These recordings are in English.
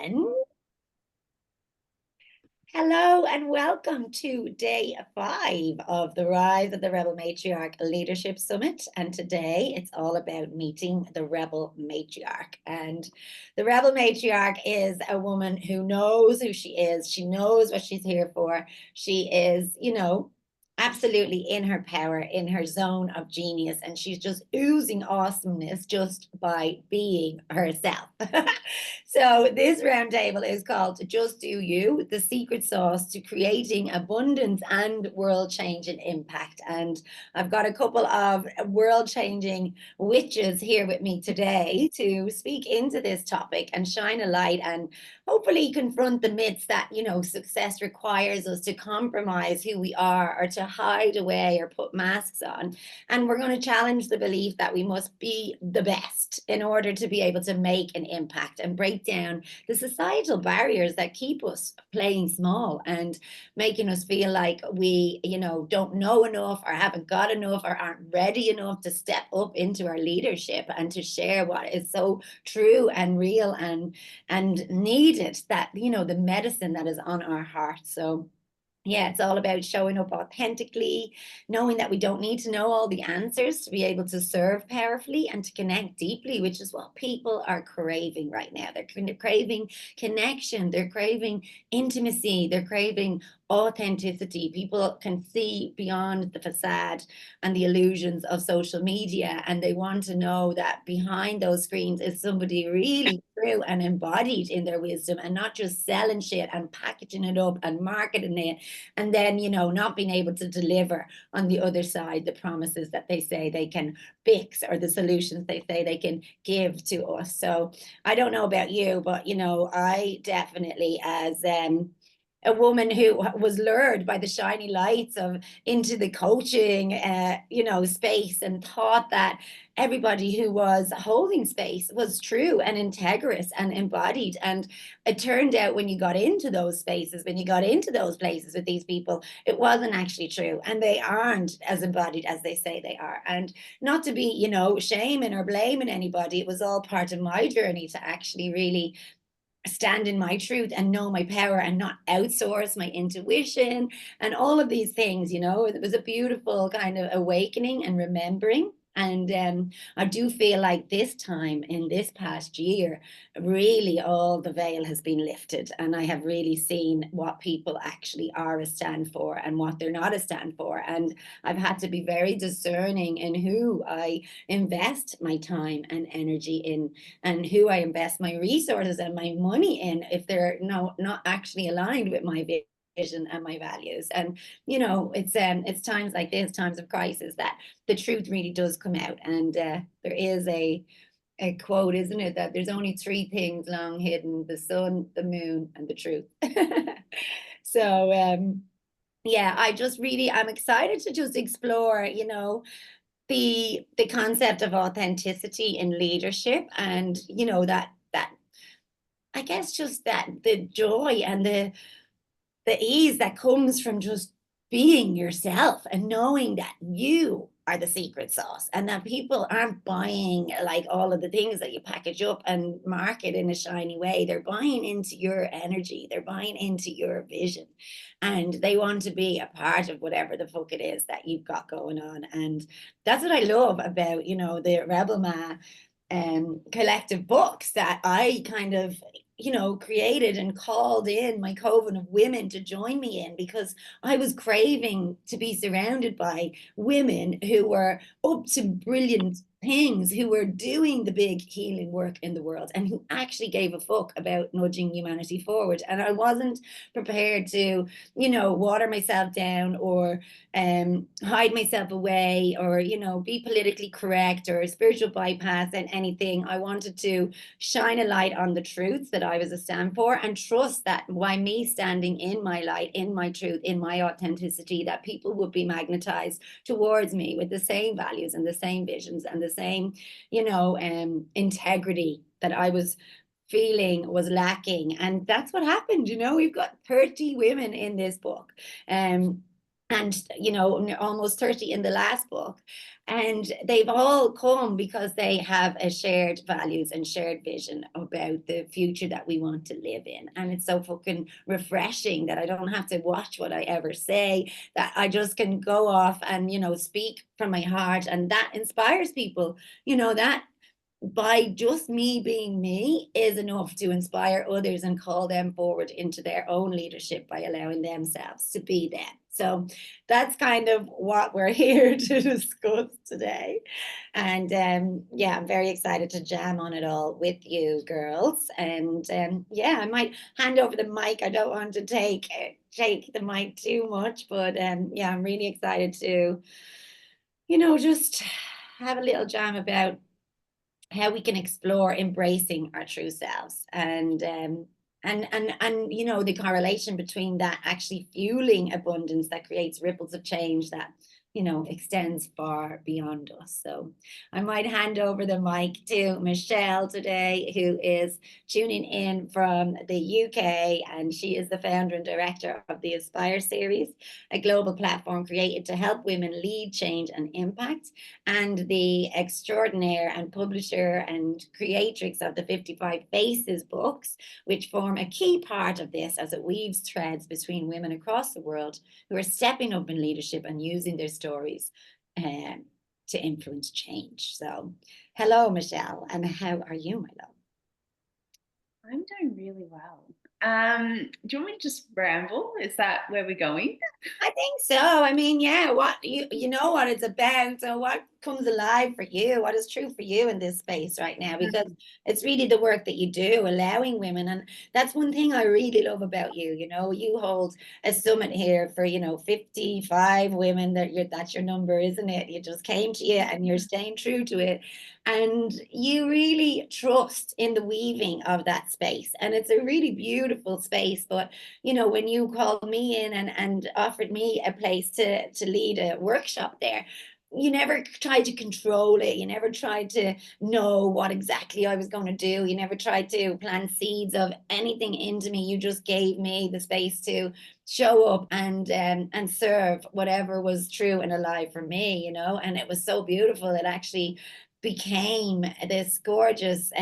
And hello and welcome to day 5 of the Rise of the Rebel Matriarch Leadership Summit. And today it's all about meeting the Rebel Matriarch. And the Rebel Matriarch is a woman who knows who she is. She knows what she's here for. She is, absolutely in her power, in her zone of genius, and she's just oozing awesomeness just by being herself. So this roundtable is called Just Do You, the secret sauce to creating abundance and world-changing impact. And I've got a couple of world-changing witches here with me today to speak into this topic and shine a light and hopefully confront the myths that, success requires us to compromise who we are or to hide away or put masks on. And we're going to challenge the belief that we must be the best in order to be able to make an impact and break down the societal barriers that keep us playing small and making us feel like we, don't know enough or haven't got enough or aren't ready enough to step up into our leadership and to share what is so true and real and needed, that, the medicine that is on our heart. So yeah, it's all about showing up authentically, knowing that we don't need to know all the answers to be able to serve powerfully and to connect deeply, which is what people are craving right now. They're craving connection, they're craving intimacy, they're craving authenticity. People can see beyond the facade and the illusions of social media, and they want to know that behind those screens is somebody really true and embodied in their wisdom, and not just selling shit and packaging it up and marketing it, and then not being able to deliver on the other side the promises that they say they can fix or the solutions they say they can give to us. So I don't know about you, but I definitely, as a woman who was lured by the shiny lights of into the coaching space, and thought that everybody who was holding space was true and integrous and embodied. And it turned out, when you got into those spaces, when you got into those places with these people, it wasn't actually true, and they aren't as embodied as they say they are. And not to be shaming or blaming anybody, it was all part of my journey to actually really stand in my truth and know my power and not outsource my intuition and all of these things. It was a beautiful kind of awakening and remembering. And I do feel like this time in this past year, really all the veil has been lifted, and I have really seen what people actually are a stand for and what they're not a stand for. And I've had to be very discerning in who I invest my time and energy in, and who I invest my resources and my money in, if they're not actually aligned with my vision and my values. And it's times like this, times of crisis, that the truth really does come out. And there is a quote, isn't it, that there's only 3 things long hidden: the sun, the moon, and the truth. So yeah, I'm excited to just explore the concept of authenticity in leadership, and that I guess just that the joy and the ease that comes from just being yourself and knowing that you are the secret sauce, and that people aren't buying like all of the things that you package up and market in a shiny way. They're buying into your energy, they're buying into your vision, and they want to be a part of whatever the fuck it is that you've got going on. And that's what I love about the Rebel Ma collective books that I kind of created and called in my coven of women to join me in, because I was craving to be surrounded by women who were up to brilliant things, who were doing the big healing work in the world, and who actually gave a fuck about nudging humanity forward. And I wasn't prepared to water myself down or hide myself away, or be politically correct or spiritual bypass and anything. I wanted to shine a light on the truths that I was a stand for, and trust that by me standing in my light, in my truth, in my authenticity, that people would be magnetized towards me with the same values and the same visions and the same integrity that I was feeling was lacking. And that's what happened. We've got 30 women in this book. and almost 30 in the last book, and they've all come because they have a shared values and shared vision about the future that we want to live in. And it's so fucking refreshing that I don't have to watch what I ever say, that I just can go off and speak from my heart, and that inspires people. That by just me being me is enough to inspire others and call them forward into their own leadership by allowing themselves to be them. So that's kind of what we're here to discuss today. And yeah, I'm very excited to jam on it all with you girls. And yeah, I might hand over the mic. I don't want to take the mic too much, but yeah, I'm really excited to, just have a little jam about how we can explore embracing our true selves, and the correlation between that actually fueling abundance that creates ripples of change that extends far beyond us. So I might hand over the mic to Michelle today, who is tuning in from the UK, and she is the founder and director of the Aspire series, a global platform created to help women lead, change, and impact, and the extraordinaire and publisher and creatrix of the 55 Faces books, which form a key part of this as it weaves threads between women across the world who are stepping up in leadership and using their stories to influence change. So, hello, Michelle, and how are you, my love? I'm doing really well. Do you want me to just ramble? Is that where we're going? I think so. I mean, yeah, what you know what it's about. So what comes alive for you? What is true for you in this space right now? Because it's really the work that you do, allowing women. And that's one thing I really love about you. You hold a summit here for, 55 women. That's your number, isn't it? You just came to you and you're staying true to it. And you really trust in the weaving of that space. And it's a really beautiful space. But when you called me in and offered me a place to lead a workshop there, you never tried to control it. You never tried to know what exactly I was going to do. You never tried to plant seeds of anything into me. You just gave me the space to show up and serve whatever was true and alive for me, and it was so beautiful. It actually became this gorgeous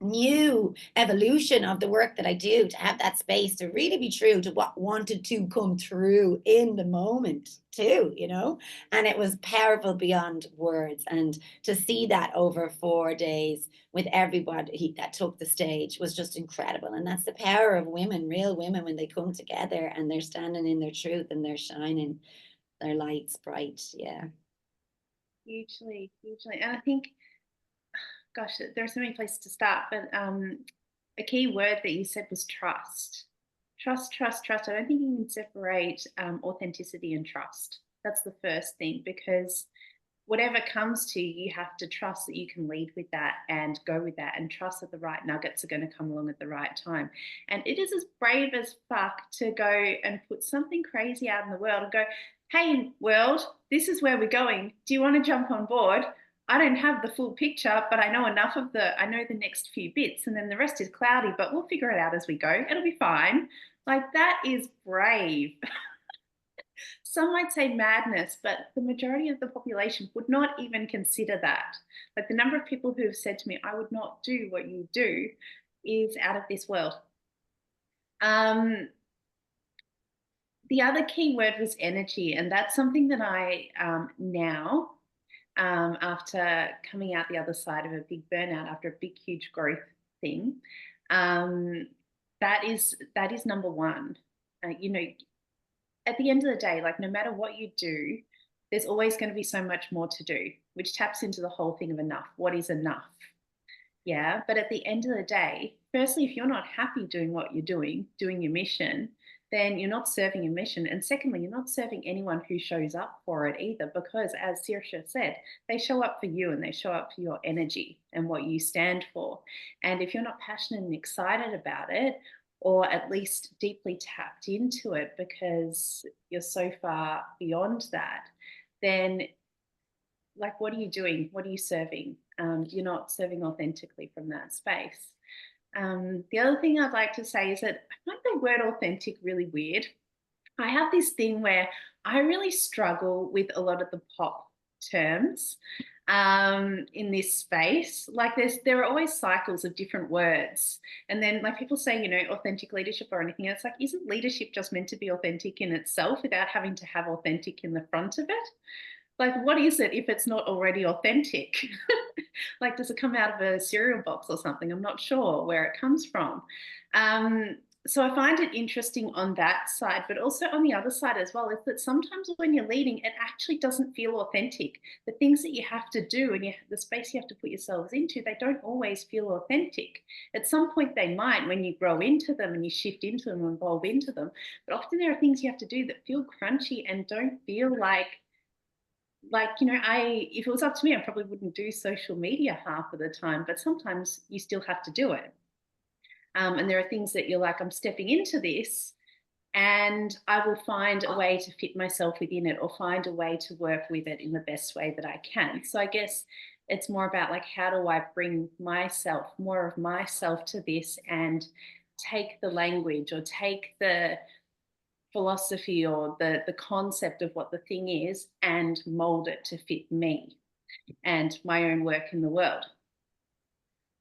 new evolution of the work that I do, to have that space to really be true to what wanted to come through in the moment too, and it was powerful beyond words. And to see that over 4 days with everybody that took the stage was just incredible. And that's the power of women, real women, when they come together and they're standing in their truth and they're shining their lights bright. Yeah. Hugely, hugely. And I think, gosh, there are so many places to start, but a key word that you said was trust. Trust, trust, trust. I don't think you can separate authenticity and trust. That's the first thing, because whatever comes to you, you have to trust that you can lead with that and go with that, and trust that the right nuggets are going to come along at the right time. And it is as brave as fuck to go and put something crazy out in the world and go, hey, world, this is where we're going. Do you want to jump on board? I don't have the full picture, but I know enough of I know the next few bits, and then the rest is cloudy, but we'll figure it out as we go. It'll be fine. Like, that is brave. Some might say madness, but the majority of the population would not even consider that. Like, the number of people who have said to me, I would not do what you do, is out of this world. The other key word was energy, and that's something that I now, after coming out the other side of a big burnout, after a big, huge growth thing, that is number one. At the end of the day, like, no matter what you do, there's always going to be so much more to do, which taps into the whole thing of enough. What is enough? Yeah. But at the end of the day, firstly, if you're not happy doing what you're doing your mission, then you're not serving your mission. And secondly, you're not serving anyone who shows up for it either, because as Saoirse said, they show up for you and they show up for your energy and what you stand for. And if you're not passionate and excited about it, or at least deeply tapped into it because you're so far beyond that, then, like, what are you doing? What are you serving? You're not serving authentically from that space. The other thing I'd like to say is that I find the word authentic really weird. I have this thing where I really struggle with a lot of the pop terms in this space. Like there are always cycles of different words. And then like people say, you know, authentic leadership or anything. And it's like, isn't leadership just meant to be authentic in itself without having to have authentic in the front of it? Like, what is it if it's not already authentic? Like, does it come out of a cereal box or something? I'm not sure where it comes from. So I find it interesting on that side, but also on the other side as well, is that sometimes when you're leading, it actually doesn't feel authentic. The things that you have to do and the space you have to put yourselves into, they don't always feel authentic. At some point they might when you grow into them and you shift into them and evolve into them. But often there are things you have to do that feel crunchy and don't feel like, you know, if it was up to me, I probably wouldn't do social media half of the time, but sometimes you still have to do it. And there are things that you're like, I'm stepping into this and I will find a way to fit myself within it or find a way to work with it in the best way that I can. So I guess it's more about like, how do I bring myself, more of myself to this and take the language or take the philosophy or the concept of what the thing is and mold it to fit me and my own work in the world.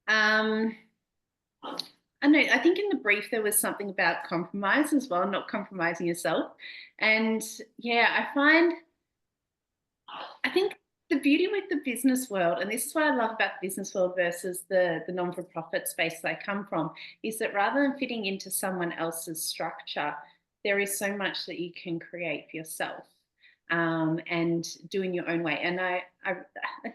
I know, I think in the brief there was something about compromise as well, not compromising yourself. And yeah, I think the beauty with the business world, and this is what I love about the business world versus the non-for-profit space that I come from, is that rather than fitting into someone else's structure, there is so much that you can create for yourself and do in your own way. And I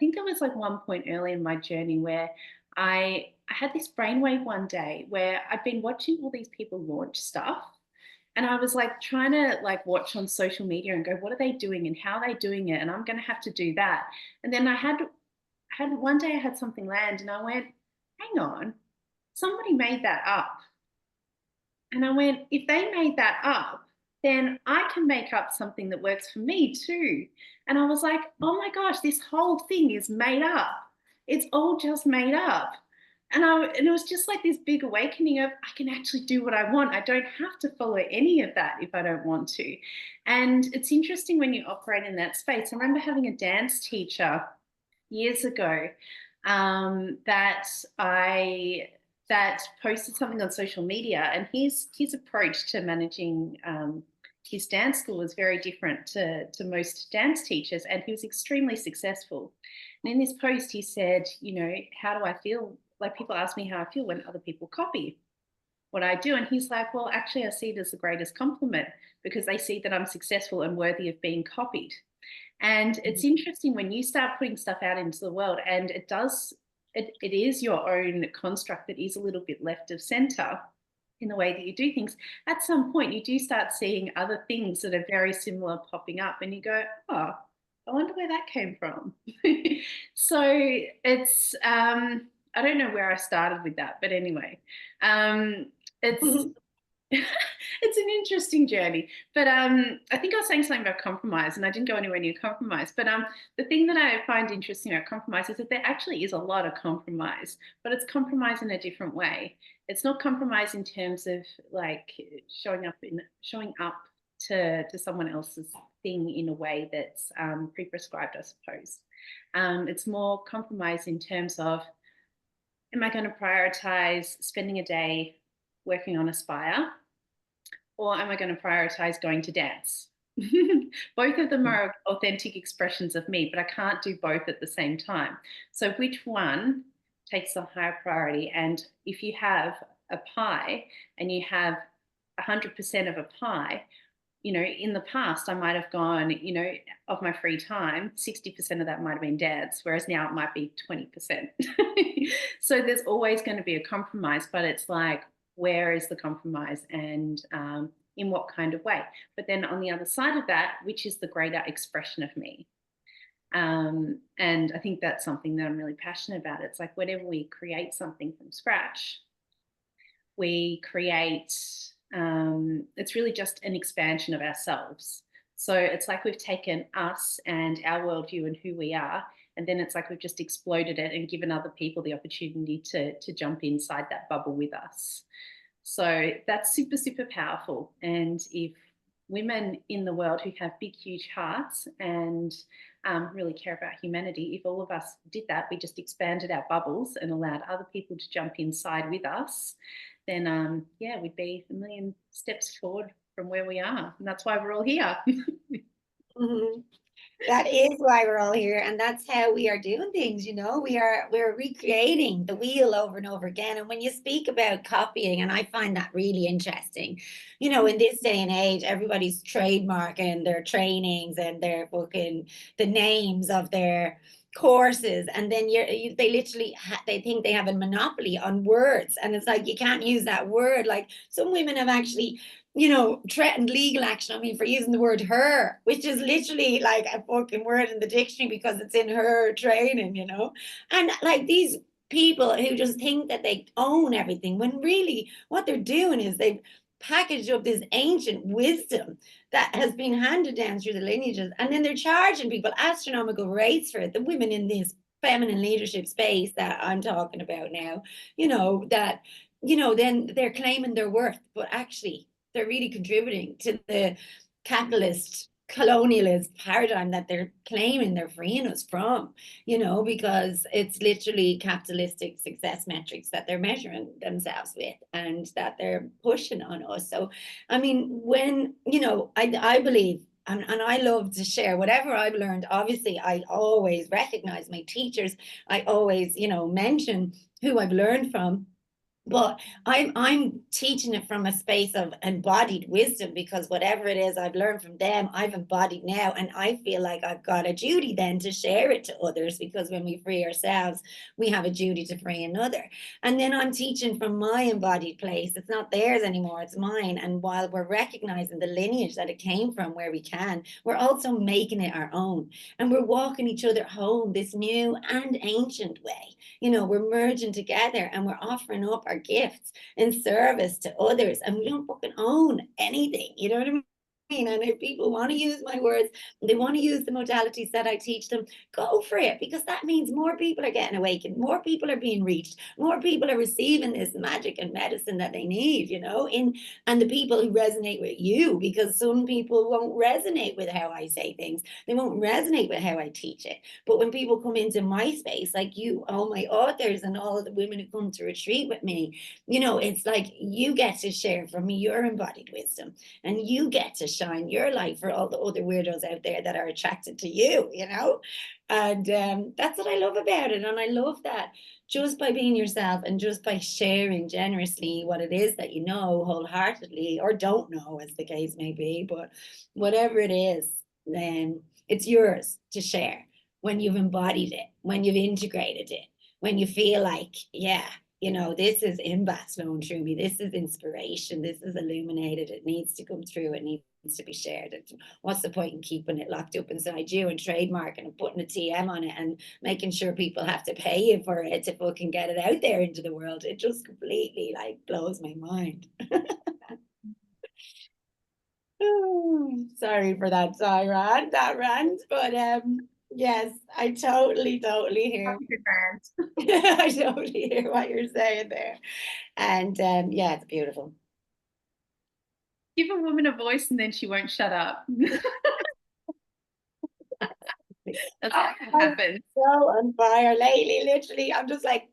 think there was like one point early in my journey where I had this brainwave one day where I'd been watching all these people launch stuff and I was like trying to like watch on social media and go, what are they doing and how are they doing it? And I'm going to have to do that. And then I had one day I had something land and I went, hang on, somebody made that up. And I went, if they made that up, then I can make up something that works for me too. And I was like, oh my gosh, this whole thing is made up. It's all just made up. And it was just like this big awakening of I can actually do what I want. I don't have to follow any of that if I don't want to. And it's interesting when you operate in that space. I remember having a dance teacher years ago that posted something on social media, and his approach to managing his dance school was very different to most dance teachers, and he was extremely successful. And in this post, he said, you know, how do I feel? Like people ask me how I feel when other people copy what I do. And he's like, well, actually, I see it as the greatest compliment because they see that I'm successful and worthy of being copied. And it's interesting when you start putting stuff out into the world and it is your own construct that is a little bit left of center in the way that you do things. At some point, you do start seeing other things that are very similar popping up and you go, oh, I wonder where that came from. So it's, I don't know where I started with that, but anyway, it's it's an interesting journey. But I think I was saying something about compromise, and I didn't go anywhere near compromise. But the thing that I find interesting about compromise is that there actually is a lot of compromise, but it's compromise in a different way. It's not compromise in terms of like showing up to someone else's thing in a way that's pre-prescribed, I suppose. It's more compromise in terms of, am I going to prioritize spending a day working on Aspire, or am I going to prioritize going to dance? Both of them are authentic expressions of me, but I can't do both at the same time. So which one takes the higher priority? And if you have a pie and you have 100% of a pie, you know, in the past, I might have gone, you know, of my free time, 60% of that might have been dance, whereas now it might be 20%. So there's always going to be a compromise, but it's like, where is the compromise and in what kind of way? But then on the other side of that, which is the greater expression of me? And I think that's something that I'm really passionate about. It's like whenever we create something from scratch, we create, it's really just an expansion of ourselves. So it's like we've taken us and our worldview and who we are, and then it's like we've just exploded it and given other people the opportunity to jump inside that bubble with us. So that's super, super powerful. And if women in the world who have big, huge hearts and really care about humanity. If all of us did that, we just expanded our bubbles and allowed other people to jump inside with us, then yeah, we'd be a million steps forward from where we are. And that's why we're all here. Mhm. That is why we're all here, and that's how we are doing things, you know. We're recreating the wheel over and over again. And when you speak about copying, and I find that really interesting, you know, in this day and age, everybody's trademarking their trainings and their fucking the names of their courses, and then they literally they think they have a monopoly on words, and it's like you can't use that word. Like some women have actually, you know, threatened legal action on me for using the word her, which is literally like a fucking word in the dictionary because it's in her training, you know? And like these people who just think that they own everything when really what they're doing is they've packaged up this ancient wisdom that has been handed down through the lineages, and then they're charging people astronomical rates for it. The women in this feminine leadership space that I'm talking about now, you know, that, you know, then they're claiming their worth, but actually they're really contributing to the capitalist colonialist paradigm that they're claiming they're freeing us from, you know, because it's literally capitalistic success metrics that they're measuring themselves with and that they're pushing on us. So, I mean, when, you know, I believe and I love to share whatever I've learned. Obviously, I always recognize my teachers. I always, you know, mention who I've learned from, but I'm teaching it from a space of embodied wisdom, because whatever it is I've learned from them, I've embodied now, and I feel like I've got a duty then to share it to others, because when we free ourselves, we have a duty to free another. And then I'm teaching from my embodied place. It's not theirs anymore, it's mine. And while we're recognizing the lineage that it came from where we can, we're also making it our own, and we're walking each other home this new and ancient way. You know, we're merging together and we're offering up our gifts in service to others, and we don't fucking own anything. You know what I mean? And if people want to use my words, they want to use the modalities that I teach them, go for it, because that means more people are getting awakened, more people are being reached, more people are receiving this magic and medicine that they need, you know, and the people who resonate with you, because some people won't resonate with how I say things, they won't resonate with how I teach it. But when people come into my space, like you, all my authors and all of the women who come to retreat with me, you know, it's like you get to share from me your embodied wisdom, and you get to shine your light for all the other weirdos out there that are attracted to you, you know? And that's what I love about it. And I love that just by being yourself and just by sharing generously what it is that you know wholeheartedly, or don't know, as the case may be, but whatever it is, then it's yours to share when you've embodied it, when you've integrated it, when you feel like, yeah, you know, this is impact flowing through me, this is inspiration, this is illuminated, it needs to come through, it needs to be shared. What's the point in keeping it locked up inside you and trademarking and putting a TM on it and making sure people have to pay you for it to fucking get it out there into the world? It just completely like blows my mind. Sorry for that tirade, that rant, but yes, I totally hear. I totally hear what you're saying there, and yeah, it's beautiful. Give a woman a voice and then she won't shut up. That's what happens. So on fire lately, literally. I'm just like,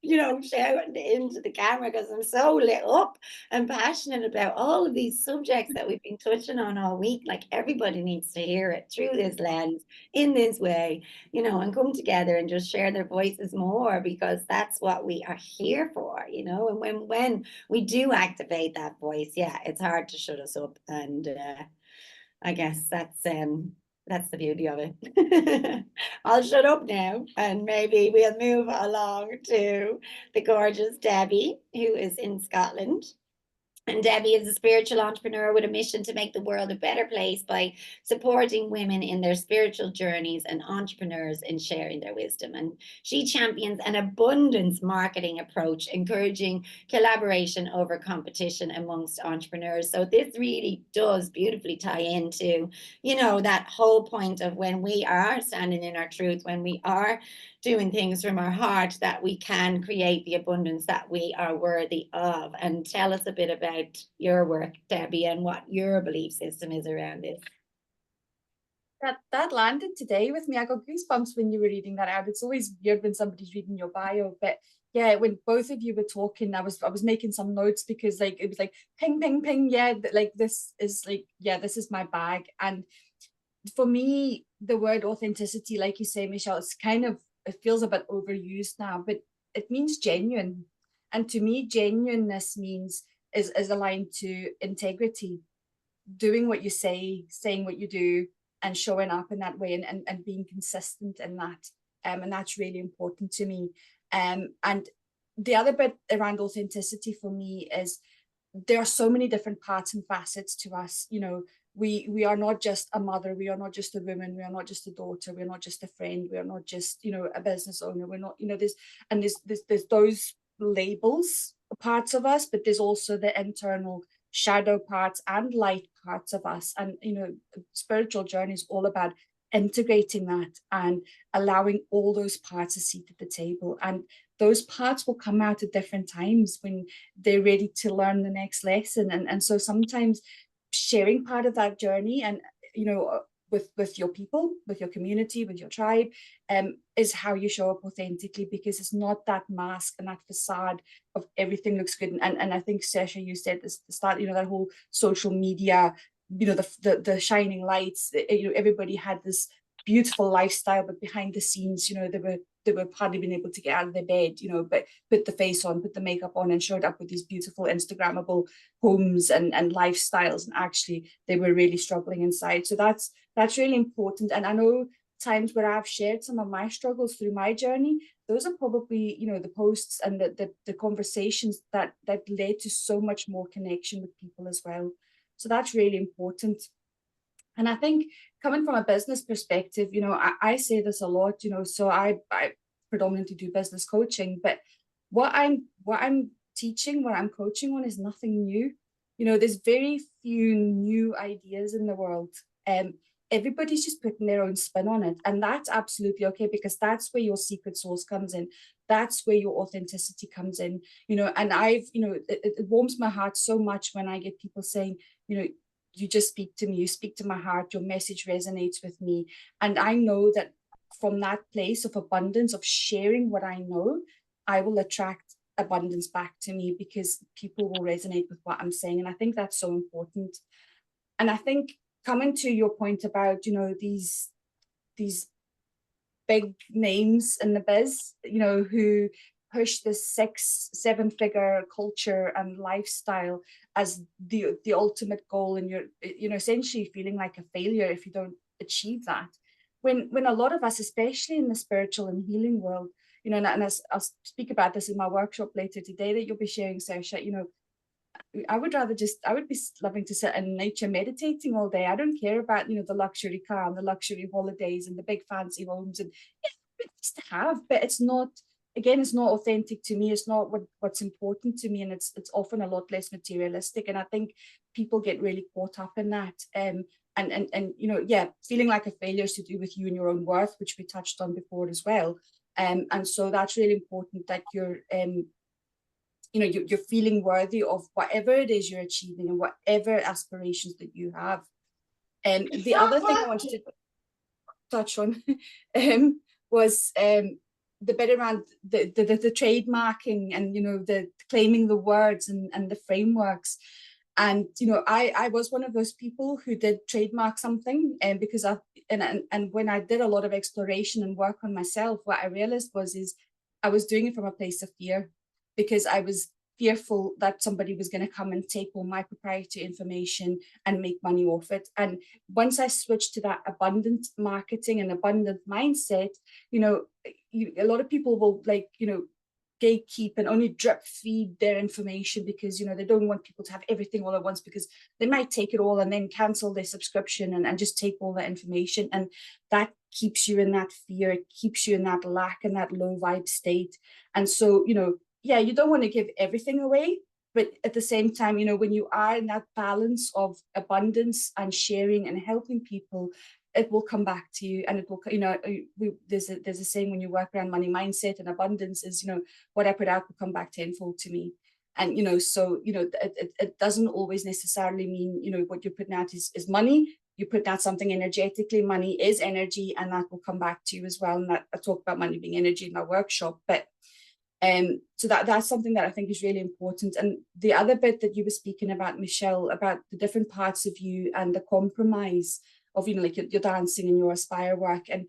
you know, shouting into the camera because I'm so lit up and passionate about all of these subjects that we've been touching on all week. Like everybody needs to hear it through this lens, in this way, you know, and come together and just share their voices more, because that's what we are here for, you know. And when we do activate that voice, yeah, it's hard to shut us up. And I guess that's the beauty of it. I'll shut up now and maybe we'll move along to the gorgeous Debbie, who is in Scotland. And Debbie is a spiritual entrepreneur with a mission to make the world a better place by supporting women in their spiritual journeys and entrepreneurs in sharing their wisdom. And she champions an abundance marketing approach, encouraging collaboration over competition amongst entrepreneurs. So this really does beautifully tie into, you know, that whole point of when we are standing in our truth, when we are doing things from our heart that we can create the abundance that we are worthy of. And tell us a bit about your work, Debbie, and what your belief system is around this. That landed today with me. I got goosebumps when you were reading that out. It's always weird when somebody's reading your bio, but yeah, when both of you were talking, I was making some notes because like it was like ping ping ping. Yeah, like this is like, yeah, this is my bag. And for me, the word authenticity, like you say, Michelle, it's kind of, it feels a bit overused now, but it means genuine. And to me, genuineness means is aligned to integrity, doing what you say, saying what you do, and showing up in that way, and being consistent in that. And that's really important to me. And the other bit around authenticity for me is there are so many different parts and facets to us. You know, we are not just a mother, we are not just a woman, we are not just a daughter, we're not just a friend, we are not just, you know, a business owner, we're not, you know, there's those labels parts of us, but there's also the internal shadow parts and light parts of us. And you know, spiritual journey is all about integrating that and allowing all those parts a seat at the table. And those parts will come out at different times when they're ready to learn the next lesson. And so sometimes sharing part of that journey, and you know, with your people, with your community, with your tribe, is how you show up authentically, because it's not that mask and that facade of everything looks good. And I think, Saoirse, you said this at the start, you know, that whole social media, you know, the shining lights, you know, everybody had this beautiful lifestyle, but behind the scenes, you know, they were hardly been able to get out of their bed, you know, but put the face on, put the makeup on, and showed up with these beautiful Instagrammable homes and lifestyles. And actually, they were really struggling inside. So that's really important. And I know times where I've shared some of my struggles through my journey, those are probably, you know, the posts and the conversations that led to so much more connection with people as well. So that's really important. And I think coming from a business perspective, you know, I say this a lot, you know, so I predominantly do business coaching, but what I'm teaching, what I'm coaching on is nothing new. You know, there's very few new ideas in the world. Everybody's just putting their own spin on it. And that's absolutely okay, because that's where your secret sauce comes in. That's where your authenticity comes in, you know. And you know, it warms my heart so much when I get people saying, you know, you just speak to me, you speak to my heart, your message resonates with me. And I know that from that place of abundance, of sharing what I know, I will attract abundance back to me, because people will resonate with what I'm saying. And I think that's so important. And I think, coming to your point about, you know, these big names in the biz, you know, who push this 6-7 figure culture and lifestyle as the ultimate goal, and you're, you know, essentially feeling like a failure if you don't achieve that. When a lot of us, especially in the spiritual and healing world, you know, and I'll speak about this in my workshop later today that you'll be sharing, Saoirse, you know, I would be loving to sit in nature meditating all day. I don't care about, you know, the luxury car and the luxury holidays and the big fancy homes. And yeah, it's to have, but it's not, again, it's not authentic to me. It's not what's important to me. And it's often a lot less materialistic. And I think people get really caught up in that. And you know, yeah, feeling like a failure is to do with you and your own worth, which we touched on before as well. And so that's really important, that you're you know, you're feeling worthy of whatever it is you're achieving and whatever aspirations that you have. And the other thing I wanted to touch on was the bit around the trademarking, and you know, the claiming the words and the frameworks. And you know, I was one of those people who did trademark something, and because and when I did a lot of exploration and work on myself, what I realized is I was doing it from a place of fear, because I was fearful that somebody was going to come and take all my proprietary information and make money off it. And once I switched to that abundant marketing and abundant mindset, you know, a lot of people will, like, you know, gatekeep and only drip feed their information, because you know, they don't want people to have everything all at once, because they might take it all and then cancel their subscription and just take all that information. And that keeps you in that fear, it keeps you in that lack and that low vibe state. And so, you know, yeah, you don't want to give everything away, but at the same time, you know, when you are in that balance of abundance and sharing and helping people, it will come back to you, and it will, you know, there's a saying when you work around money mindset and abundance is, you know, what I put out will come back tenfold to me. And, you know, so, you know, it doesn't always necessarily mean, you know, what you're putting out is money. You put out something energetically, money is energy, and that will come back to you as well. And that, I talk about money being energy in my workshop, but so that's something that I think is really important. And the other bit that you were speaking about, Michelle, about the different parts of you and the compromise of, you know, like your dancing and your Aspire work. And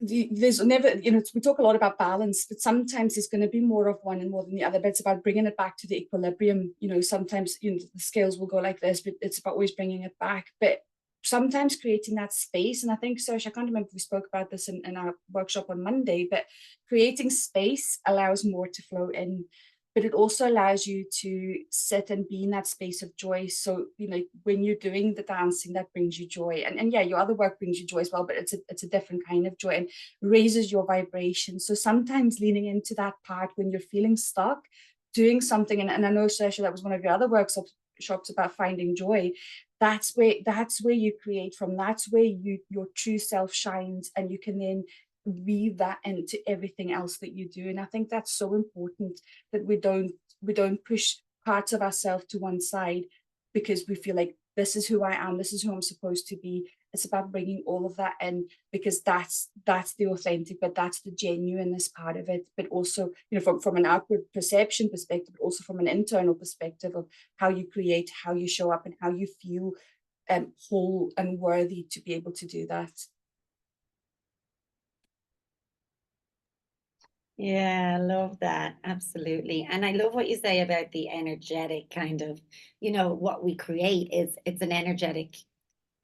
there's never, you know, we talk a lot about balance, but sometimes it's going to be more of one and more than the other. But it's about bringing it back to the equilibrium. You know, sometimes, you know, the scales will go like this, but it's about always bringing it back. But sometimes creating that space, and I think, Saoirse, I can't remember if we spoke about this in our workshop on Monday, but creating space allows more to flow in, but it also allows you to sit and be in that space of joy. So, you know, when you're doing the dancing, that brings you joy. And yeah, your other work brings you joy as well, but it's a different kind of joy and raises your vibration. So sometimes leaning into that part when you're feeling stuck, doing something, and I know, Saoirse, that was one of your other workshops about finding joy. That's where you create from. That's where your true self shines, and you can then weave that into everything else that you do. And I think that's so important, that we don't push parts of ourselves to one side because we feel like this is who I am, this is who I'm supposed to be. It's about bringing all of that in, because that's the authentic, but that's the genuineness part of it. But also, you know, from an outward perception perspective, but also from an internal perspective of how you create, how you show up, and how you feel whole and worthy to be able to do that. Yeah, I love that. Absolutely. And I love what you say about the energetic kind of, you know, what we create is it's an energetic,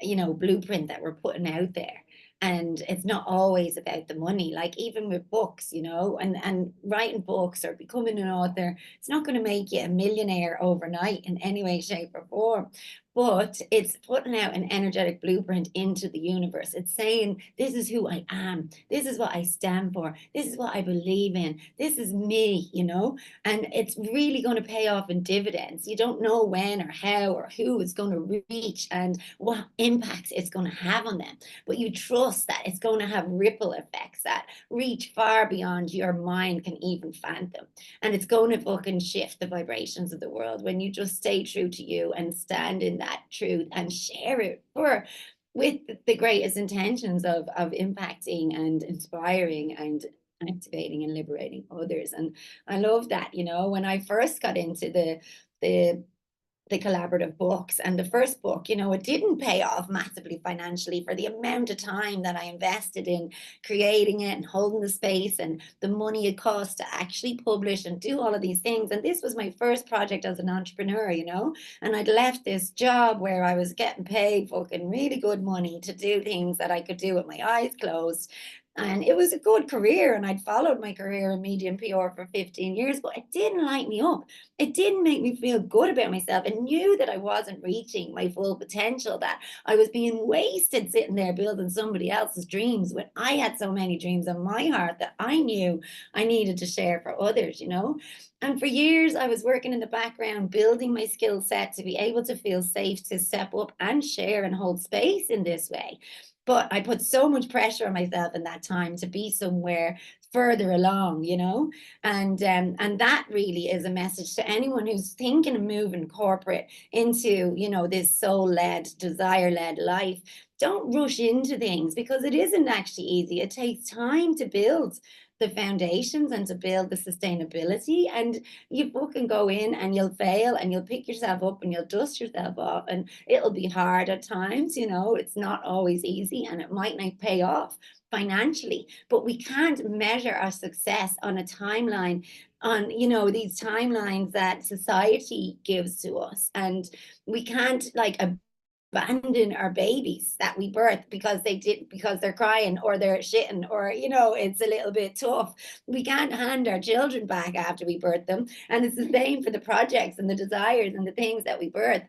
you know, blueprint that we're putting out there. And it's not always about the money, like even with books, you know, and writing books or becoming an author, it's not going to make you a millionaire overnight in any way, shape, or form. But it's putting out an energetic blueprint into the universe. It's saying, this is who I am. This is what I stand for. This is what I believe in. This is me, you know, and it's really going to pay off in dividends. You don't know when or how or who it's going to reach and what impact it's going to have on them. But you trust that it's going to have ripple effects that reach far beyond your mind can even fathom. And it's going to fucking shift the vibrations of the world when you just stay true to you and stand in that truth and share it with the greatest intentions of impacting and inspiring and activating and liberating others. And I love that, you know, when I first got into the collaborative books, and the first book, you know, it didn't pay off massively financially for the amount of time that I invested in creating it and holding the space and the money it cost to actually publish and do all of these things. And this was my first project as an entrepreneur, you know, and I'd left this job where I was getting paid fucking really good money to do things that I could do with my eyes closed. And it was a good career, and I'd followed my career in media and PR for 15 years, but it didn't light me up. It didn't make me feel good about myself. I knew that I wasn't reaching my full potential, that I was being wasted sitting there building somebody else's dreams when I had so many dreams in my heart that I knew I needed to share for others, you know? And for years, I was working in the background, building my skill set to be able to feel safe to step up and share and hold space in this way. But I put so much pressure on myself in that time to be somewhere further along, you know, and that really is a message to anyone who's thinking of moving corporate into, you know, this soul-led, desire-led life. Don't rush into things, because it isn't actually easy. It takes time to build the foundations and to build the sustainability, and you fucking go in and you'll fail and you'll pick yourself up and you'll dust yourself off, and it'll be hard at times, you know, it's not always easy, and it might not pay off financially, but we can't measure our success on a timeline, on, you know, these timelines that society gives to us. And we can't like abandon our babies that we birth because they're crying or they're shitting, or, you know, it's a little bit tough. We can't hand our children back after we birth them. And it's the same for the projects and the desires and the things that we birth.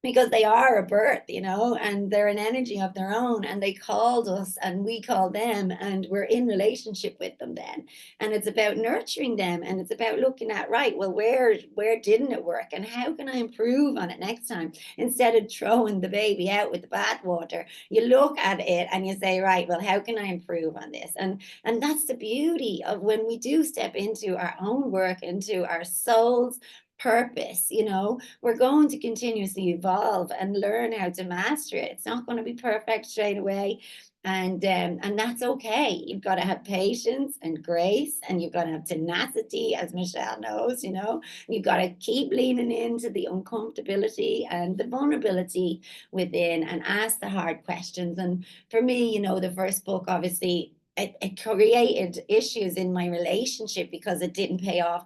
because they are a birth, you know, and they're an energy of their own, and they called us and we called them, and we're in relationship with them then. And it's about nurturing them, and it's about looking at, right, well, where didn't it work, and how can I improve on it next time? Instead of throwing the baby out with the bathwater, you look at it and you say, right, well, how can I improve on this? And that's the beauty of when we do step into our own work, into our soul's purpose. You know, we're going to continuously evolve and learn how to master it. It's not going to be perfect straight away. And that's okay. You've got to have patience and grace, and you've got to have tenacity, as Michelle knows, you know. You've got to keep leaning into the uncomfortability and the vulnerability within, and ask the hard questions. And for me, you know, the first book, obviously, it created issues in my relationship because it didn't pay off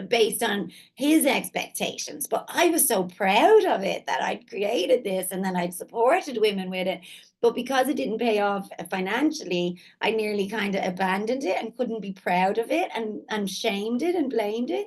based on his expectations. But I was so proud of it that I'd created this, and then I'd supported women with it. But because it didn't pay off financially, I nearly kind of abandoned it and couldn't be proud of it, and shamed it and blamed it.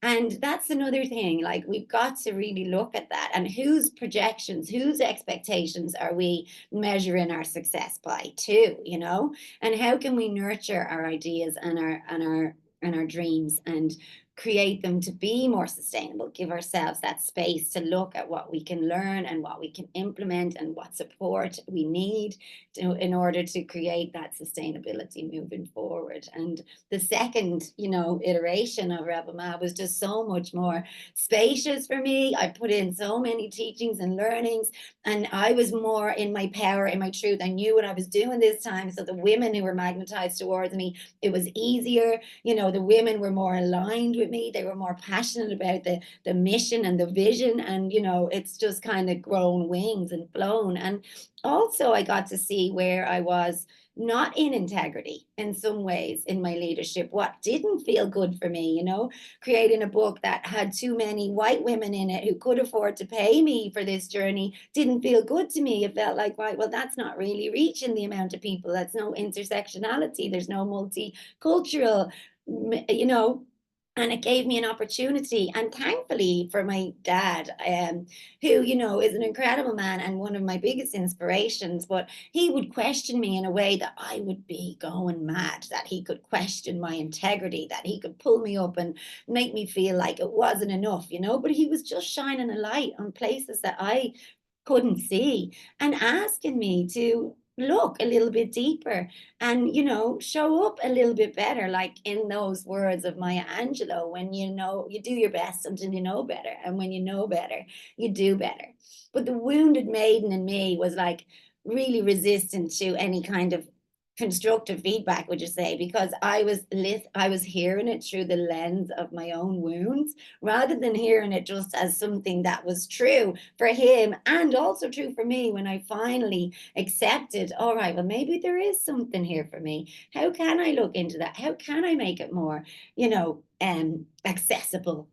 And that's another thing, like, we've got to really look at that, and whose projections, whose expectations are we measuring our success by too, you know? And how can we nurture our ideas and our dreams, and create them to be more sustainable, give ourselves that space to look at what we can learn and what we can implement and what support we need in order to create that sustainability moving forward. And the second, you know, iteration of Rebel Ma was just so much more spacious for me. I put in so many teachings and learnings, and I was more in my power, in my truth. I knew what I was doing this time. So the women who were magnetized towards me, it was easier. You know, the women were more aligned with me. They were more passionate about the mission and the vision. And, you know, it's just kind of grown wings and flown. And also I got to see where I was not in integrity in some ways in my leadership, what didn't feel good for me, you know, creating a book that had too many white women in it who could afford to pay me for this journey didn't feel good to me. It felt like, right, well, that's not really reaching the amount of people. That's no intersectionality. There's no multicultural, you know. And it gave me an opportunity, and thankfully for my dad, who, you know, is an incredible man and one of my biggest inspirations. But he would question me in a way that I would be going mad, that he could question my integrity, that he could pull me up and make me feel like it wasn't enough, you know. But he was just shining a light on places that I couldn't see, and asking me to look a little bit deeper and, you know, show up a little bit better, like in those words of Maya Angelou, when you know, you do your best until you know better, and when you know better, you do better. But the wounded maiden in me was like really resistant to any kind of constructive feedback, would you say, because I was hearing it through the lens of my own wounds, rather than hearing it just as something that was true for him and also true for me. When I finally accepted, all right, well, maybe there is something here for me. How can I look into that? How can I make it more, you know, accessible?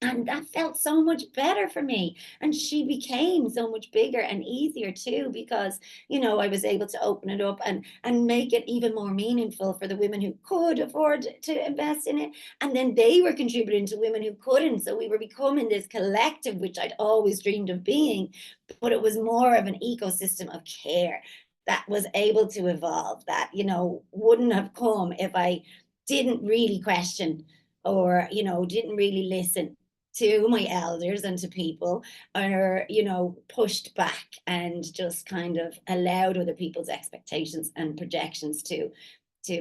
And that felt so much better for me. And she became so much bigger and easier too, because, you know, I was able to open it up and make it even more meaningful for the women who could afford to invest in it. And then they were contributing to women who couldn't. So we were becoming this collective, which I'd always dreamed of being, but it was more of an ecosystem of care that was able to evolve, that, you know, wouldn't have come if I didn't really question, or, you know, didn't really listen to my elders and to people, or, you know, pushed back and just kind of allowed other people's expectations and projections to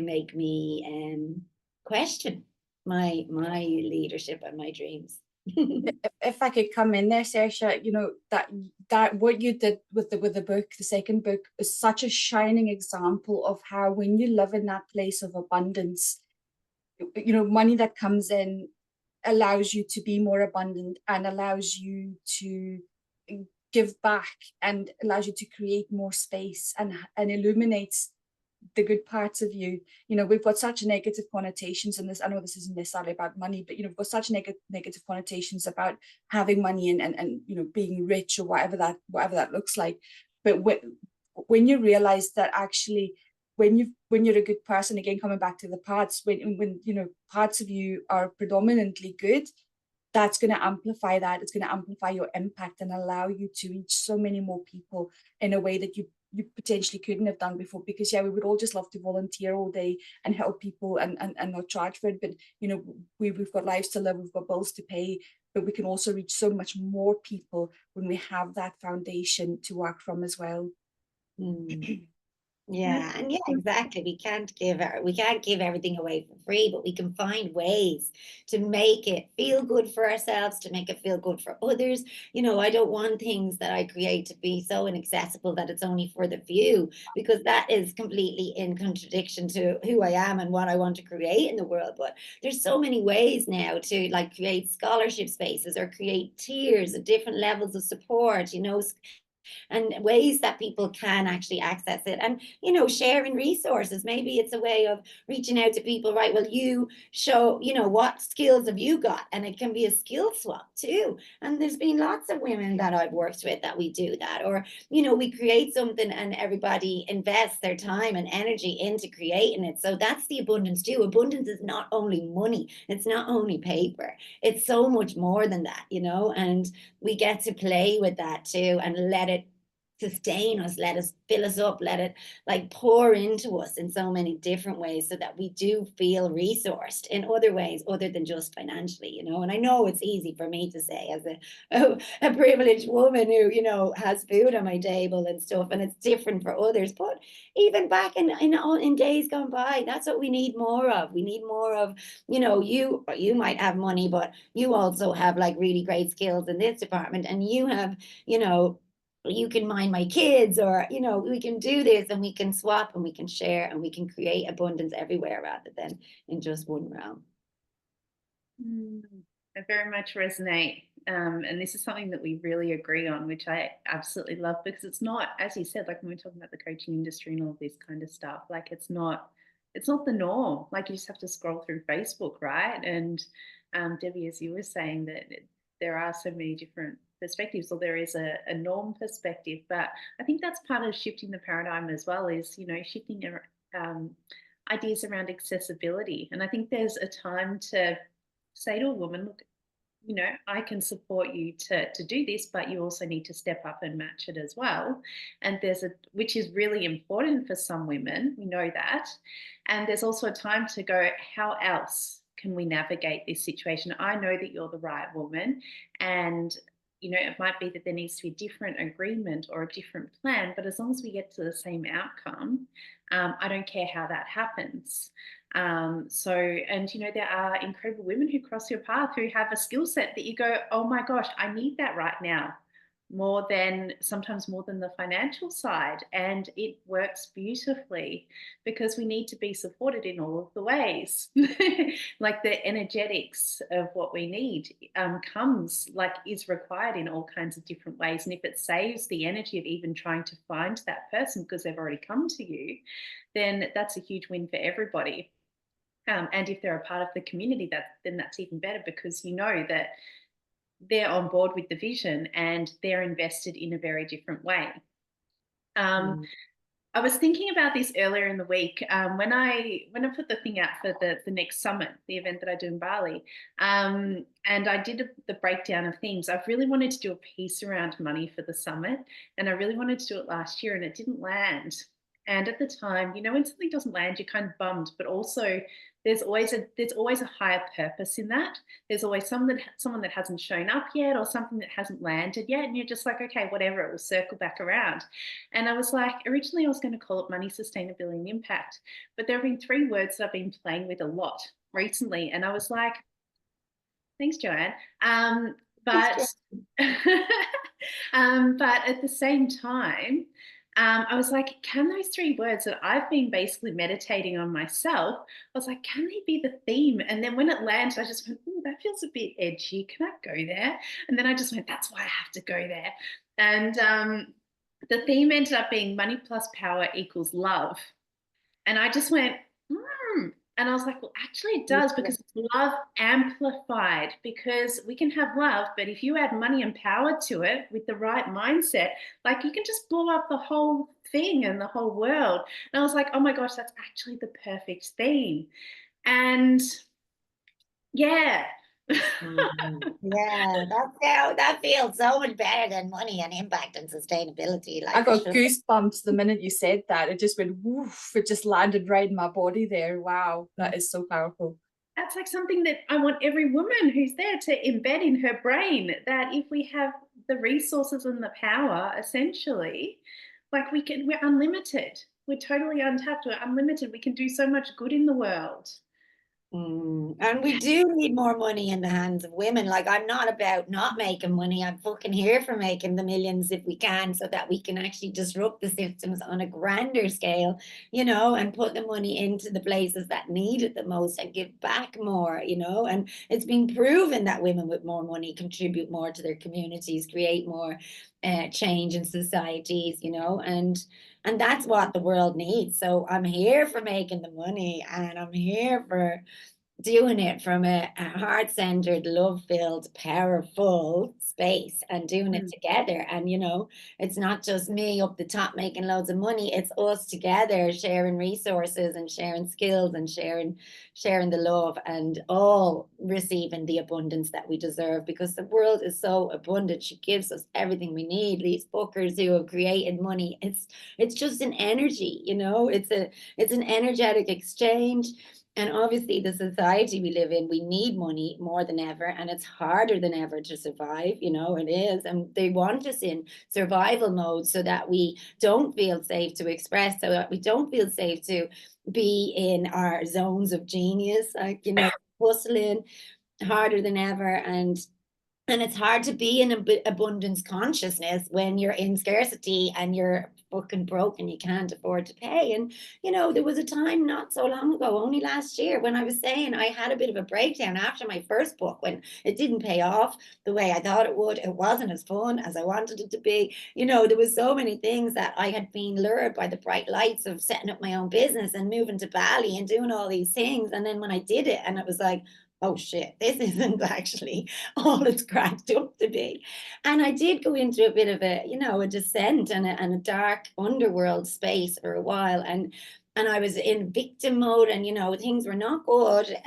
make me question my leadership and my dreams. If I could come in there, Saoirse, you know, that what you did with the book, the second book, is such a shining example of how, when you live in that place of abundance, you know, money that comes in allows you to be more abundant, and allows you to give back, and allows you to create more space, and illuminates the good parts of you. You know, we've got such negative connotations in this. I know this isn't necessarily about money, but, you know, we've got such negative connotations about having money and you know, being rich, or whatever that looks like. But when you realize that actually, when you're a good person, again, coming back to the parts, when you know, parts of you are predominantly good, that's going to amplify that. It's going to amplify your impact and allow you to reach so many more people in a way that you potentially couldn't have done before. Because yeah, we would all just love to volunteer all day and help people and not charge for it, but you know, we've got lives to live, we've got bills to pay, but we can also reach so much more people when we have that foundation to work from as well. Yeah, and yeah, exactly. We can't give everything away for free, but we can find ways to make it feel good for ourselves, to make it feel good for others. You know, I don't want things that I create to be so inaccessible that it's only for the few, because that is completely in contradiction to who I am and what I want to create in the world. But there's so many ways now to like create scholarship spaces or create tiers of different levels of support, you know, and ways that people can actually access it, and you know, sharing resources. Maybe it's a way of reaching out to people, right? Well, you show, you know, what skills have you got, and it can be a skill swap too. And there's been lots of women that I've worked with that we do that. Or you know, we create something and everybody invests their time and energy into creating it. So that's the abundance too. Abundance is not only money, it's not only paper, it's so much more than that, you know. And we get to play with that too and let it sustain us, let us fill us up, let it like pour into us in so many different ways, so that we do feel resourced in other ways other than just financially, you know. And I know it's easy for me to say as a privileged woman who, you know, has food on my table and stuff, and it's different for others. But even back in days gone by, that's what we need more of. We need more of, you know, you might have money, but you also have like really great skills in this department, and you have, you know, you can mind my kids, or you know, we can do this and we can swap and we can share and we can create abundance everywhere rather than in just one realm. I very much resonate, and this is something that we really agree on, which I absolutely love, because it's not, as you said, like when we're talking about the coaching industry and all this kind of stuff, like it's not the norm. Like you just have to scroll through Facebook, right? And Debbie, as you were saying, that there are so many different perspectives, or there is a norm perspective. But I think that's part of shifting the paradigm as well, is, you know, shifting ideas around accessibility. And I think there's a time to say to a woman, look, you know, I can support you to do this, but you also need to step up and match it as well. And which is really important for some women, we know that. And there's also a time to go, how else can we navigate this situation? I know that you're the right woman, and you know, it might be that there needs to be a different agreement or a different plan, but as long as we get to the same outcome, I don't care how that happens. And you know, there are incredible women who cross your path who have a skill set that you go, oh my gosh, I need that right now, sometimes more than the financial side. And it works beautifully, because we need to be supported in all of the ways. Like the energetics of what we need is required in all kinds of different ways. And if it saves the energy of even trying to find that person because they've already come to you, then that's a huge win for everybody. And if they're a part of the community, then that's even better, because you know that they're on board with the vision and they're invested in a very different way. I was thinking about this earlier in the week when I put the thing out for the next summit, the event that I do in Bali, and I did the breakdown of themes. I've really wanted to do a piece around money for the summit, and I really wanted to do it last year, and it didn't land. And at the time, you know, when something doesn't land, you're kind of bummed, but also there's always a higher purpose in that. There's always someone that hasn't shown up yet, or something that hasn't landed yet, and you're just like, okay, whatever, it will circle back around. And I was like, originally I was going to call it money, sustainability, and impact, but there have been 3 words that I've been playing with a lot recently, and I was like, thanks, Joanne. But at the same time, I was like, can those 3 words that I've been basically meditating on myself, I was like, can they be the theme? And then when it landed, I just went, oh, that feels a bit edgy. Can I go there? And then I just went, that's why I have to go there. And the theme ended up being money plus power equals love. And I just went, And I was like, well, actually it does, because it's love amplified, because we can have love, but if you add money and power to it with the right mindset, like you can just blow up the whole thing and the whole world. And I was like, oh my gosh, that's actually the perfect theme. And yeah, Yeah, that feels so much better than money and impact and sustainability. I Like, got sure. goosebumps the minute you said that. It just went woof. It just landed right in my body there. Wow, that is so powerful. That's like something that I want every woman who's there to embed in her brain, that if we have the resources and the power, essentially, like we're unlimited. We're totally untapped. We're unlimited. We can do so much good in the world. And we do need more money in the hands of women. Like, I'm not about not making money. I'm fucking here for making the millions if we can, so that we can actually disrupt the systems on a grander scale, and put the money into the places that need it the most and give back more, and it's been proven that women with more money contribute more to their communities, create more change in societies, and that's what the world needs. So I'm here for making the money, and I'm here for doing it from a heart-centered, love-filled, powerful space, and doing it together. And it's not just me up the top making loads of money, it's us together sharing resources and sharing skills and sharing the love, and all receiving the abundance that we deserve, because the world is so abundant. She gives us everything we need. These bookers who have created money, it's just an energy, it's an energetic exchange. And obviously, the society we live in, we need money more than ever, and it's harder than ever to survive. It is. And they want us in survival mode so that we don't feel safe to express, so that we don't feel safe to be in our zones of genius, like, hustling harder than ever. And it's hard to be in abundance consciousness when you're in scarcity and you're fucking broke and you can't afford to pay. And, there was a time not so long ago, only last year, when I was saying I had a bit of a breakdown after my first book, when it didn't pay off the way I thought it would. It wasn't as fun as I wanted it to be. There was so many things that I had been lured by the bright lights of setting up my own business and moving to Bali and doing all these things. And then when I did it, and it was like, oh shit, this isn't actually all it's cracked up to be. And I did go into a bit of a descent and a dark underworld space for a while. And I was in victim mode, and, things were not good.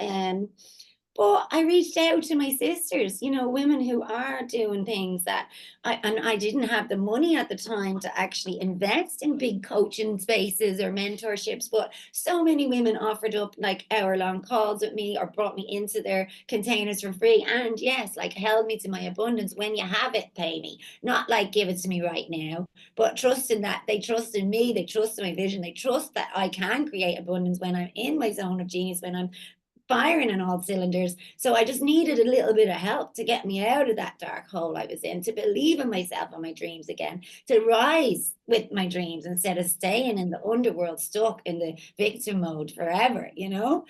But I reached out to my sisters, women who are doing things that I didn't have the money at the time to actually invest in big coaching spaces or mentorships. But so many women offered up like hour-long calls with me, or brought me into their containers for free. And yes, like, held me to my abundance. When you have it, pay me. Not like give it to me right now, but trusting that they trust in me, they trust in my vision, they trust that I can create abundance when I'm in my zone of genius, when I'm firing on all cylinders. So I just needed a little bit of help to get me out of that dark hole I was in, to believe in myself and my dreams again, to rise with my dreams instead of staying in the underworld, stuck in the victim mode forever, So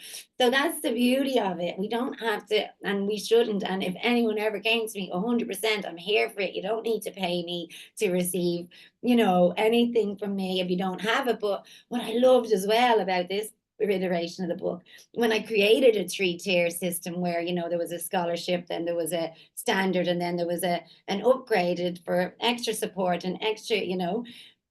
that's the beauty of it. We don't have to, and we shouldn't. And if anyone ever came to me, 100%, I'm here for it. You don't need to pay me to receive, anything from me if you don't have it. But what I loved as well about this iteration of the book, when I created a 3-tier system where, there was a scholarship, then there was a standard, and then there was an upgraded for extra support and extra,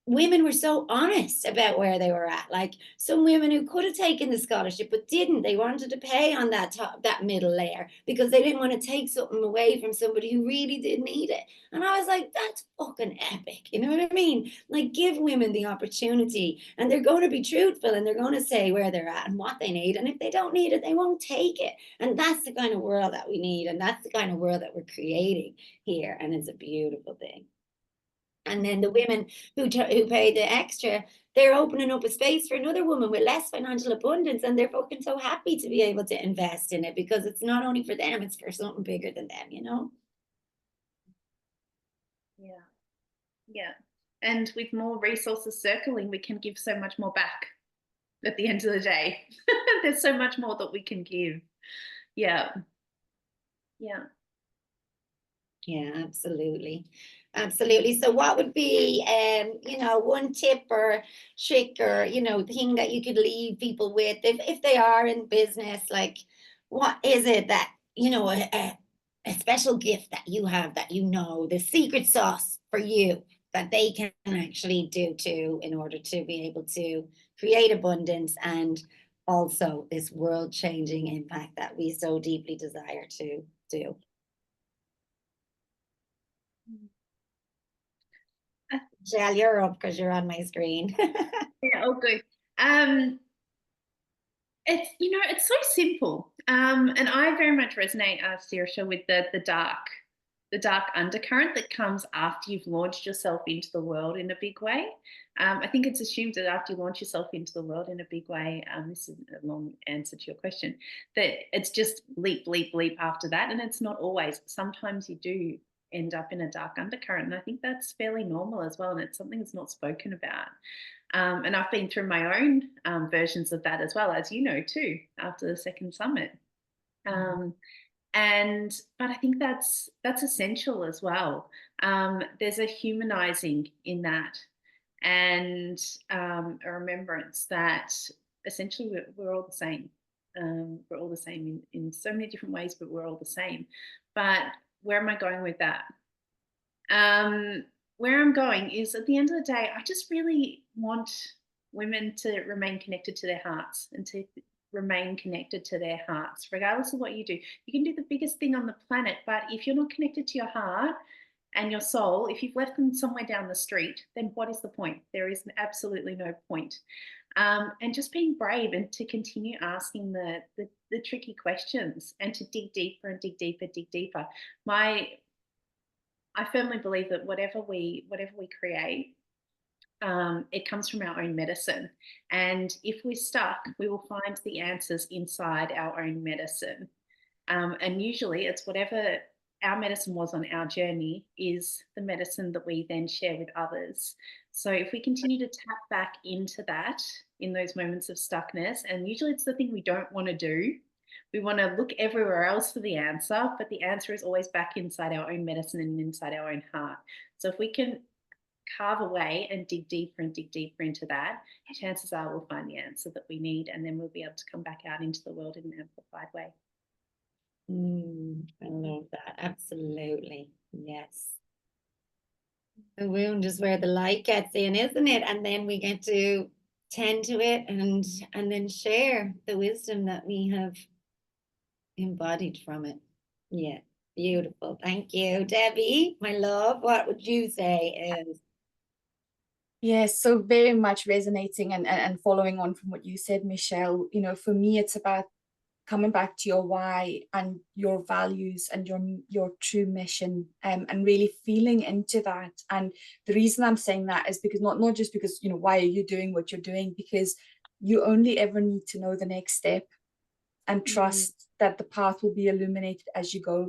women were so honest about where they were at. Like, some women who could have taken the scholarship but didn't, they wanted to pay on that middle layer, because they didn't want to take something away from somebody who really did need it. And I was like, that's fucking epic. You know what I mean? Like, give women the opportunity, and they're going to be truthful, and they're going to say where they're at and what they need. And if they don't need it, they won't take it. And that's the kind of world that we need, and that's the kind of world that we're creating here. And it's a beautiful thing. And then the women who pay the extra, they're opening up a space for another woman with less financial abundance, and they're fucking so happy to be able to invest in it, because it's not only for them, it's for something bigger than them. Yeah. And with more resources circling, we can give so much more back at the end of the day. There's so much more that we can give. Yeah. Yeah, absolutely. Absolutely. So what would be, one tip or trick or, thing that you could leave people with if they are in business? Like, what is it that, a special gift that you have, that, the secret sauce for you, that they can actually do too, in order to be able to create abundance and also this world-changing impact that we so deeply desire to do? Michelle, you're up because you're on my screen. Yeah, all good. It's it's so simple, and I very much resonate, Saoirse, with the dark undercurrent that comes after you've launched yourself into the world in a big way. I think it's assumed that after you launch yourself into the world in a big way, this is a long answer to your question, that it's just leap, leap, leap after that, and it's not always. Sometimes you do end up in a dark undercurrent, and I think that's fairly normal as well, and it's something that's not spoken about. And I've been through my own versions of that as well, as you know too, after the second summit. But I think that's essential as well. There's a humanizing in that, and a remembrance that essentially we're all the same. We're all the same in so many different ways, but we're all the same. But where am I going with that? Where I'm going is, at the end of the day, I just really want women to remain connected to their hearts and to remain connected to their hearts, regardless of what you do. You can do the biggest thing on the planet, but if you're not connected to your heart and your soul, if you've left them somewhere down the street, then what is the point? There is absolutely no point. And just being brave and to continue asking the tricky questions and to dig deeper and dig deeper, dig deeper. I firmly believe that whatever we create, it comes from our own medicine. And if we're stuck, we will find the answers inside our own medicine. And usually it's whatever our medicine was on our journey is the medicine that we then share with others. So if we continue to tap back into that in those moments of stuckness, and usually it's the thing we don't want to do, we want to look everywhere else for the answer, but the answer is always back inside our own medicine and inside our own heart. So if we can carve away and dig deeper into that, chances are we'll find the answer that we need, and then we'll be able to come back out into the world in an amplified way. I love that. Absolutely. Yes. The wound is where the light gets in, isn't it? And then we get to tend to it and then share the wisdom that we have embodied from it. Yeah, beautiful. Thank you. Debbie, my love, what would you say is? Yes, so very much resonating and following on from what you said, Michelle. For me, it's about coming back to your why and your values and your true mission, and really feeling into that. And the reason I'm saying that is because not just because, why are you doing what you're doing, because you only ever need to know the next step and trust that the path will be illuminated as you go.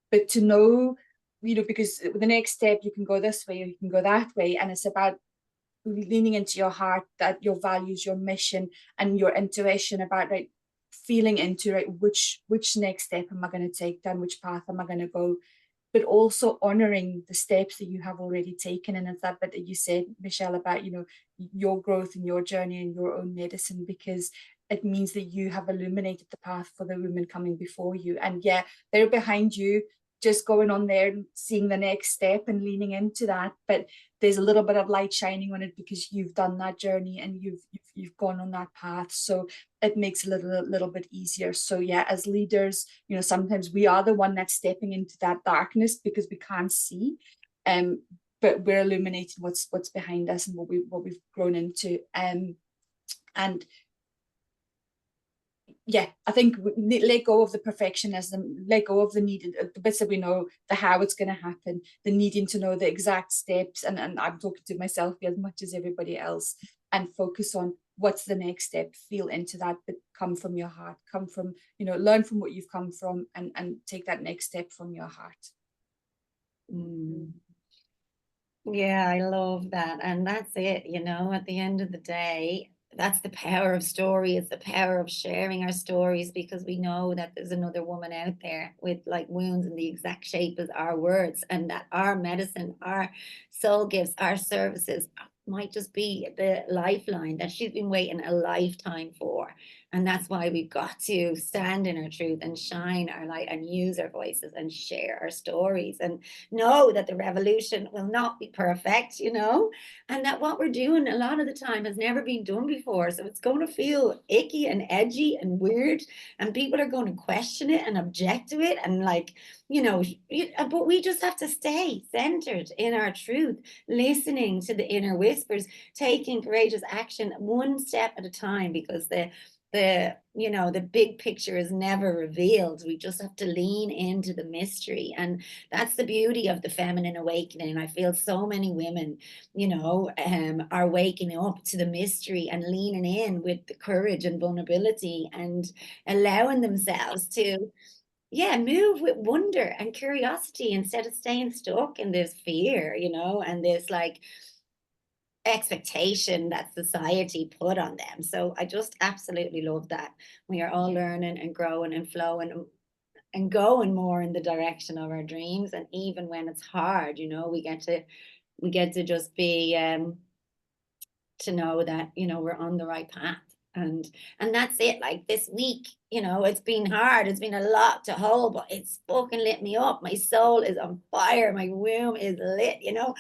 But to know, because the next step, you can go this way or you can go that way, and it's about leaning into your heart, that your values, your mission, and your intuition about feeling into which next step am I going to take, down which path am I going to go, but also honoring the steps that you have already taken. And it's that bit that you said, Michelle, about your growth and your journey and your own medicine, because it means that you have illuminated the path for the women coming before you. And yeah, they're behind you, just going on there and seeing the next step and leaning into that. But there's a little bit of light shining on it because you've done that journey and you've gone on that path. So it makes it a little bit easier. So yeah, as leaders, sometimes we are the one that's stepping into that darkness because we can't see. But we're illuminating what's behind us and what we've grown into. And yeah, I think let go of the perfectionism, let go of the needed, the bits that we know, the how it's going to happen, the needing to know the exact steps. And I'm talking to myself as much as everybody else, and focus on what's the next step, feel into that, but come from your heart, come from, learn from what you've come from and take that next step from your heart. Yeah, I love that. And that's it, at the end of the day, that's the power of story. It's the power of sharing our stories, because we know that there's another woman out there with wounds in the exact shape as our words, and that our medicine, our soul gifts, our services might just be the lifeline that she's been waiting a lifetime for. And that's why we've got to stand in our truth and shine our light and use our voices and share our stories and know that the revolution will not be perfect, you know, and that what we're doing a lot of the time has never been done before. So it's going to feel icky and edgy and weird, and people are going to question it and object to it. And like, you know, but we just have to stay centered in our truth, listening to the inner whispers, taking courageous action one step at a time, because you know, the big picture is never revealed. We just have to lean into the mystery. And that's the beauty of the feminine awakening. I feel so many women, you know, are waking up to the mystery and leaning in with the courage and vulnerability and allowing themselves to, yeah, move with wonder and curiosity instead of staying stuck in this fear, you know, and this like expectation that society put on them. So I just absolutely love that we are all learning and growing and flowing and going more in the direction of our dreams. And even when it's hard, you know, we get to just be to know that, you know, we're on the right path. And that's it. Like this week, you know, it's been hard, it's been a lot to hold, but it's fucking lit me up. My soul is on fire, my womb is lit, you know.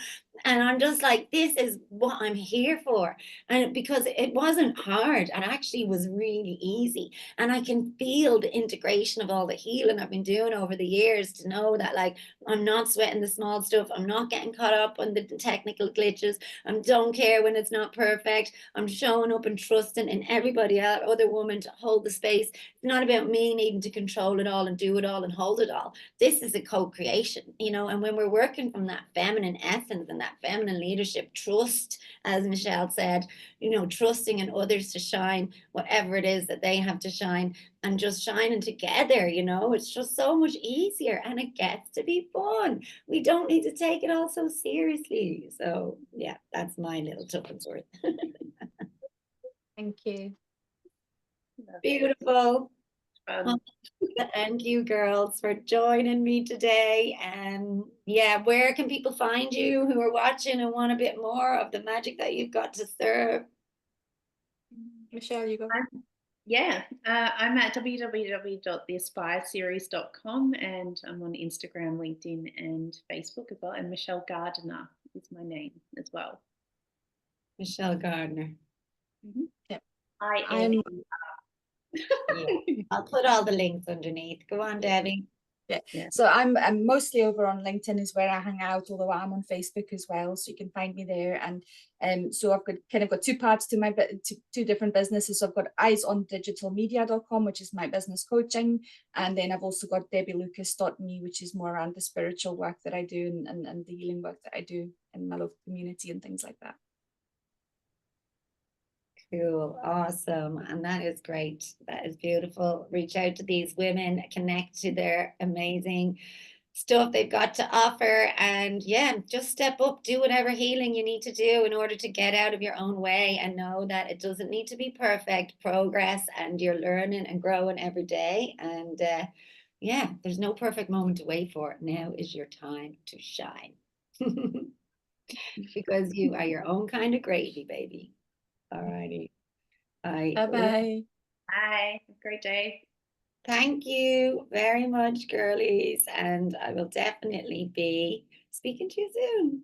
And I'm just like, this is what I'm here for. And because it wasn't hard, it actually was really easy. And I can feel the integration of all the healing I've been doing over the years, to know that like I'm not sweating the small stuff, I'm not getting caught up on the technical glitches, I don't care when it's not perfect, I'm showing up and trusting in everybody else, other woman, to hold the space. It's not about me needing to control it all and do it all and hold it all. This is a co-creation, you know. And when we're working from that feminine essence and that feminine leadership, trust, as Michelle said, you know, trusting in others to shine whatever it is that they have to shine, and just shining together, you know, it's just so much easier and it gets to be fun. We don't need to take it all so seriously. So yeah, that's my little tuppence worth. Thank you. Beautiful. Well, thank you, girls, for joining me today. And yeah, where can people find you who are watching and want a bit more of the magic that you've got to serve? Michelle, you go. I'm at www.theaspireseries.com, and I'm on Instagram, LinkedIn, and Facebook as well. And Michelle Gardiner is my name as well. Michelle Gardiner. Mm-hmm. Yep. I'm. Yeah. I'll put all the links underneath. Go on, Debbie. Yeah. So I'm mostly over on LinkedIn is where I hang out, although I'm on Facebook as well, so you can find me there. And so I've got two parts to my two different businesses. So I've got eyesondigitalmedia.com, which is my business coaching, and then I've also got debbielucas.me, which is more around the spiritual work that I do and the healing work that I do in my local community and things like that. Cool, awesome. And that is great. That is beautiful. Reach out to these women, connect to their amazing stuff they've got to offer, and yeah, just step up, do whatever healing you need to do in order to get out of your own way, and know that it doesn't need to be perfect. Progress, and you're learning and growing every day. And yeah, there's no perfect moment to wait for. Now is your time to shine. Because you are your own kind of gravy, baby. All righty. Bye-bye. Bye. Have a great day. Thank you very much, girlies. And I will definitely be speaking to you soon.